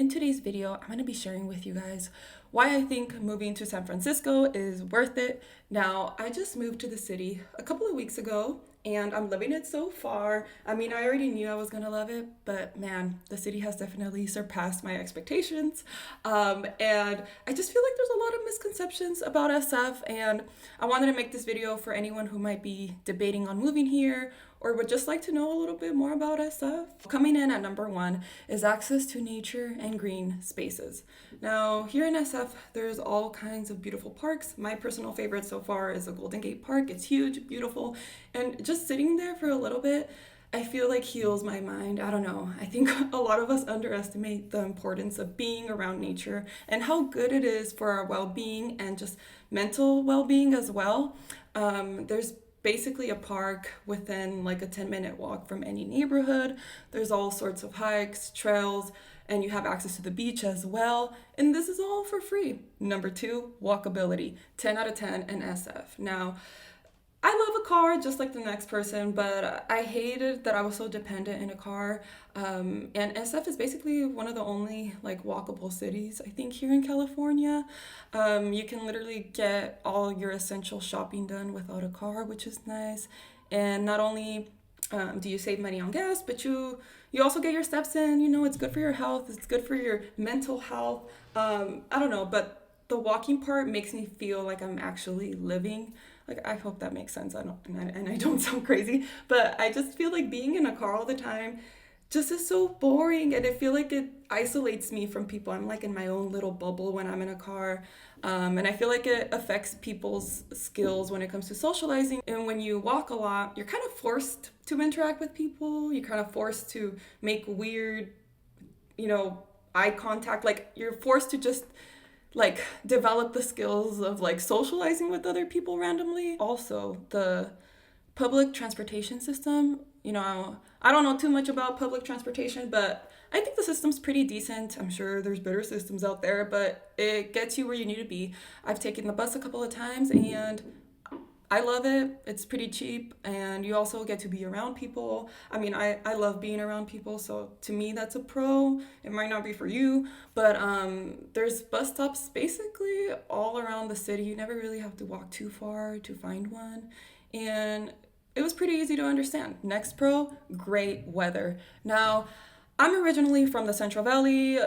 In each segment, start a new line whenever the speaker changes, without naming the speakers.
in today's video, I'm going to be sharing with you guys why I think moving to San Francisco is worth it. Now, I just moved to the city a couple of weeks ago and I'm loving it so far. I mean, I already knew I was going to love it, but man, the city has definitely surpassed my expectations. And I just feel like there's a lot of misconceptions about SF, and I wanted to make this video for anyone who might be debating on moving here or would just like to know a little bit more about SF. Coming in at number one is access to nature and green spaces. Now, here in SF, there's all kinds of beautiful parks. My personal favorite so far is the Golden Gate Park. It's huge, beautiful, and just sitting there for a little bit, I feel like heals my mind. I don't know. I think a lot of us underestimate the importance of being around nature and how good it is for our well-being and just mental well-being as well. There's basically a park within like a 10-minute walk from any neighborhood. There's all sorts of hikes, trails, and you have access to the beach as well. And this is all for free. Number two, walkability. 10 out of 10 in SF. Now, I love a car just like the next person, but I hated that I was so dependent in a car. And SF is basically one of the only like walkable cities, I think, here in California. You can literally get all your essential shopping done without a car, which is nice. And not only do you save money on gas, but you also get your steps in. You know, it's good for your health. It's good for your mental health. I don't know, but the walking part makes me feel like I'm actually living. Like, I hope that makes sense. And I don't sound crazy, but I just feel like being in a car all the time just is so boring, and I feel like it isolates me from people. I'm like in my own little bubble when I'm in a car, and I feel like it affects people's skills when it comes to socializing. And when you walk a lot, you're kind of forced to interact with people. You're kind of forced to make weird, eye contact. Like, you're forced to just like develop the skills of like socializing with other people randomly. Also, the public transportation system, I don't know too much about public transportation, but I think the system's pretty decent. I'm sure there's better systems out there, but it gets you where you need to be. I've taken the bus a couple of times and I love it. It's pretty cheap, and you also get to be around people. I mean, I love being around people, so to me that's a pro. It might not be for you, but there's bus stops basically all around the city. You never really have to walk too far to find one, and it was pretty easy to understand. Next pro, great weather. Now, I'm originally from the Central Valley,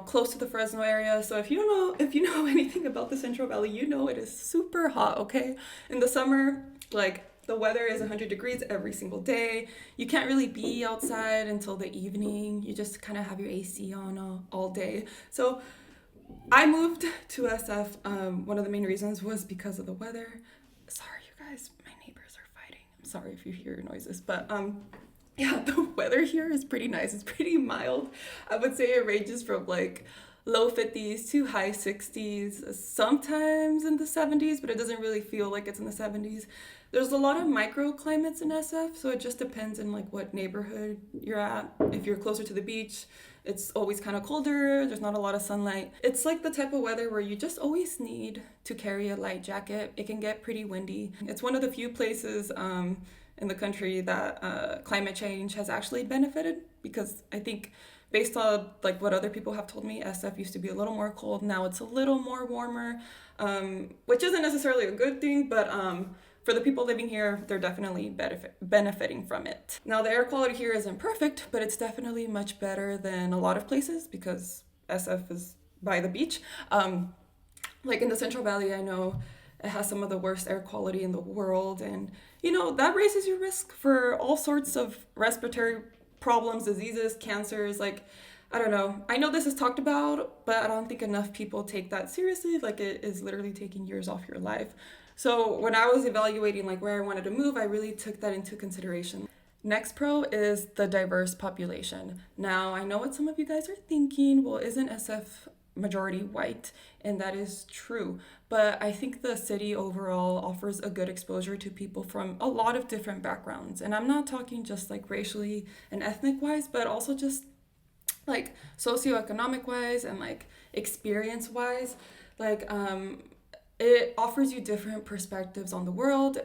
close to the Fresno area. So if you know anything about the Central Valley, you know it is super hot, okay? In the summer, like, the weather is 100 degrees every single day. You can't really be outside until the evening. You just kind of have your AC on all day. So I moved to SF. One of the main reasons was because of the weather. Sorry, you guys, my neighbors are fighting. I'm sorry if you hear noises, but yeah, the weather here is pretty nice. It's pretty mild. I would say it ranges from like low 50s to high 60s, sometimes in the 70s, but it doesn't really feel like it's in the 70s. There's a lot of microclimates in SF, so it just depends on like what neighborhood you're at. If you're closer to the beach, it's always kind of colder. There's not a lot of sunlight. It's like the type of weather where you just always need to carry a light jacket. It can get pretty windy. It's one of the few places in the country that climate change has actually benefited, because I think based on like what other people have told me, SF used to be a little more cold. Now it's a little more warmer, which isn't necessarily a good thing, but for the people living here, they're definitely benefiting from it. Now, the air quality here isn't perfect, but it's definitely much better than a lot of places because SF is by the beach. Like in the Central Valley, I know it has some of the worst air quality in the world, and that raises your risk for all sorts of respiratory problems, diseases, cancers. Like, I don't know. I know this is talked about, but I don't think enough people take that seriously. Like, it is literally taking years off your life. So when I was evaluating like where I wanted to move, I really took that into consideration. Next pro is the diverse population. Now, I know what some of you guys are thinking. Well, isn't SF majority white? And that is true. But I think the city overall offers a good exposure to people from a lot of different backgrounds. And I'm not talking just like racially and ethnic wise, but also just like socioeconomic wise and like experience wise. Like, it offers you different perspectives on the world,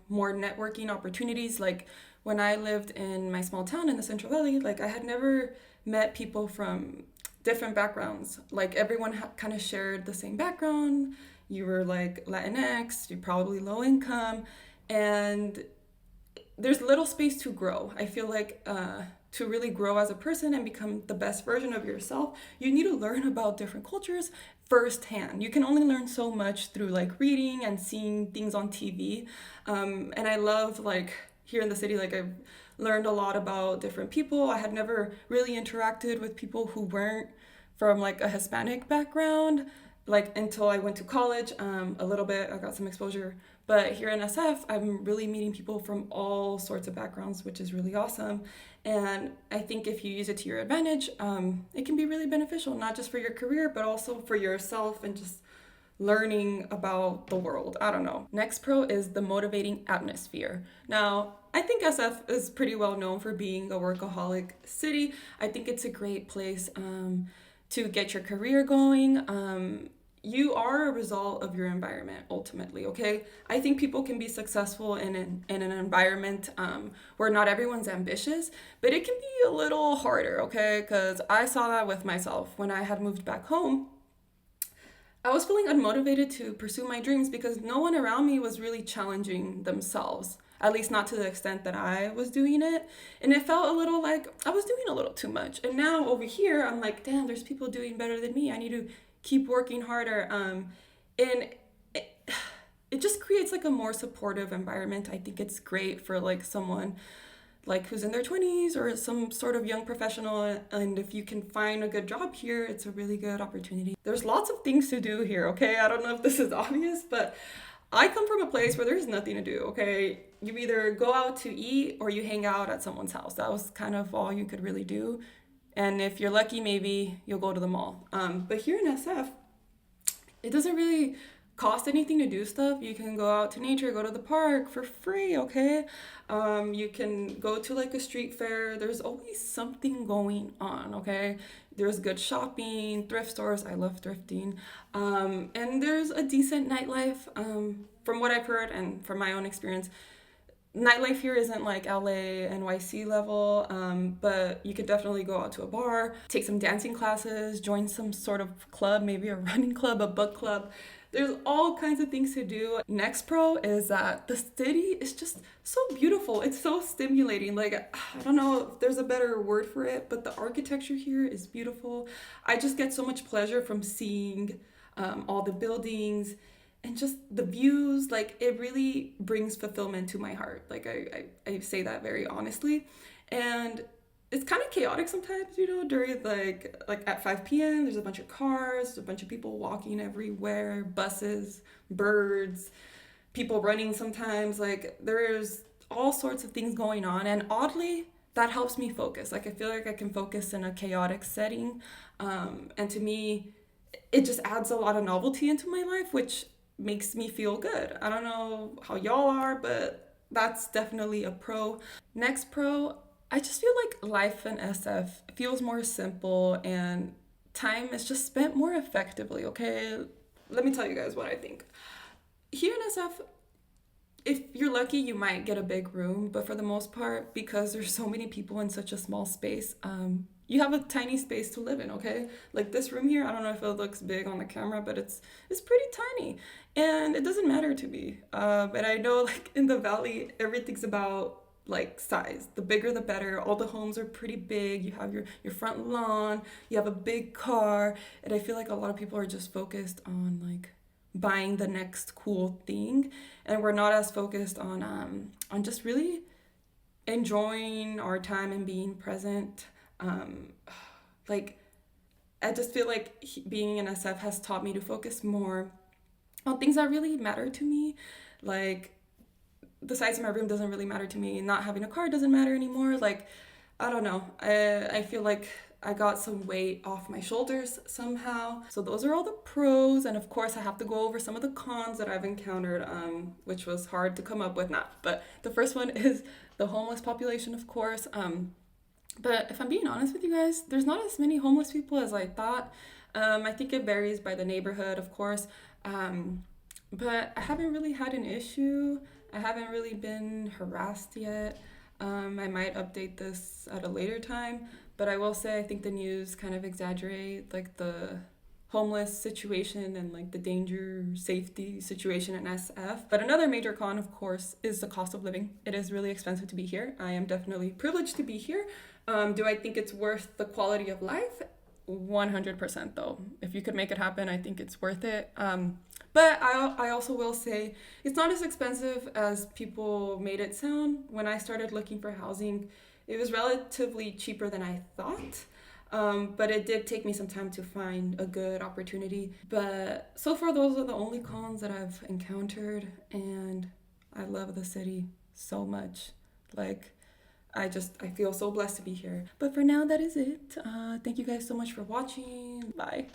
more networking opportunities. Like when I lived in my small town in the Central Valley, like I had never met people from different backgrounds. Like everyone kind of shared the same background. You were like Latinx, you're probably low income, and there's little space to grow. I feel like to really grow as a person and become the best version of yourself, you need to learn about different cultures firsthand. You can only learn so much through like reading and seeing things on TV. And I love like here in the city, like I've learned a lot about different people. I had never really interacted with people who weren't from like a Hispanic background, like until I went to college. A little bit, I got some exposure, but here in SF, I'm really meeting people from all sorts of backgrounds, which is really awesome. And I think if you use it to your advantage, it can be really beneficial, not just for your career, but also for yourself and just learning about the world. I don't know. Next pro is the motivating atmosphere. Now, I think SF is pretty well known for being a workaholic city. I think it's a great place to get your career going. You are a result of your environment ultimately, okay? I think people can be successful in an environment where not everyone's ambitious, but it can be a little harder, okay? Because I saw that with myself when I had moved back home. I was feeling unmotivated to pursue my dreams because no one around me was really challenging themselves, at least not to the extent that I was doing it. And it felt a little like I was doing a little too much. And now over here, I'm like, damn, there's people doing better than me. I need to keep working harder. And it just creates like a more supportive environment. I think it's great for like someone like who's in their 20s or some sort of young professional, and if you can find a good job here, it's a really good opportunity. There's lots of things to do here, okay? I don't know if this is obvious, but I come from a place where there's nothing to do, okay? You either go out to eat or you hang out at someone's house. That was kind of all you could really do. And if you're lucky, maybe you'll go to the mall. But here in SF, it doesn't really cost anything to do stuff. You can go out to nature, go to the park for free, okay? You can go to like a street fair. There's always something going on, okay? There's good shopping, thrift stores. I love thrifting. And there's a decent nightlife. From what I've heard and from my own experience, nightlife here isn't like LA, NYC level, but you could definitely go out to a bar, take some dancing classes, join some sort of club, maybe a running club, a book club. There's all kinds of things to do. Next pro is that the city is just so beautiful. It's so stimulating. Like, I don't know if there's a better word for it, but the architecture here is beautiful. I just get so much pleasure from seeing all the buildings and just the views. Like, it really brings fulfillment to my heart. Like, I say that very honestly. And it's kind of chaotic sometimes, you know, during like at 5 p.m. there's a bunch of cars, a bunch of people walking everywhere, buses, birds, people running sometimes. Like there's all sorts of things going on, and oddly that helps me focus. Like I feel like I can focus in a chaotic setting, and to me it just adds a lot of novelty into my life, which makes me feel good. I don't know how y'all are, but that's definitely a pro. Next pro, I just feel like life in SF feels more simple and time is just spent more effectively, okay? Let me tell you guys what I think. Here in SF, if you're lucky, you might get a big room, but for the most part, because there's so many people in such a small space, you have a tiny space to live in, okay? Like this room here, I don't know if it looks big on the camera, but it's pretty tiny, and it doesn't matter to me. But I know like in the valley, everything's about like size. The bigger the better. All the homes are pretty big. You have your front lawn, you have a big car, and I feel like a lot of people are just focused on like buying the next cool thing, and we're not as focused on just really enjoying our time and being present. Like I just feel like being in SF has taught me to focus more on things that really matter to me. Like the size of my room doesn't really matter to me. Not having a car doesn't matter anymore. Like, I don't know. I feel like I got some weight off my shoulders somehow. So those are all the pros. And of course, I have to go over some of the cons that I've encountered, which was hard to come up with now. But the first one is the homeless population, of course. But if I'm being honest with you guys, there's not as many homeless people as I thought. I think it varies by the neighborhood, of course. But I haven't really had an issue. I haven't really been harassed yet. I might update this at a later time. But I will say I think the news kind of exaggerate like the homeless situation and like the danger safety situation in SF. But another major con, of course, is the cost of living. It is really expensive to be here. I am definitely privileged to be here. Do I think it's worth the quality of life? 100% though. If you could make it happen, I think it's worth it. But I also will say it's not as expensive as people made it sound. When I started looking for housing, it was relatively cheaper than I thought. But it did take me some time to find a good opportunity. But so far, those are the only cons that I've encountered. And I love the city so much. Like, I feel so blessed to be here. But for now, that is it. Thank you guys so much for watching. Bye.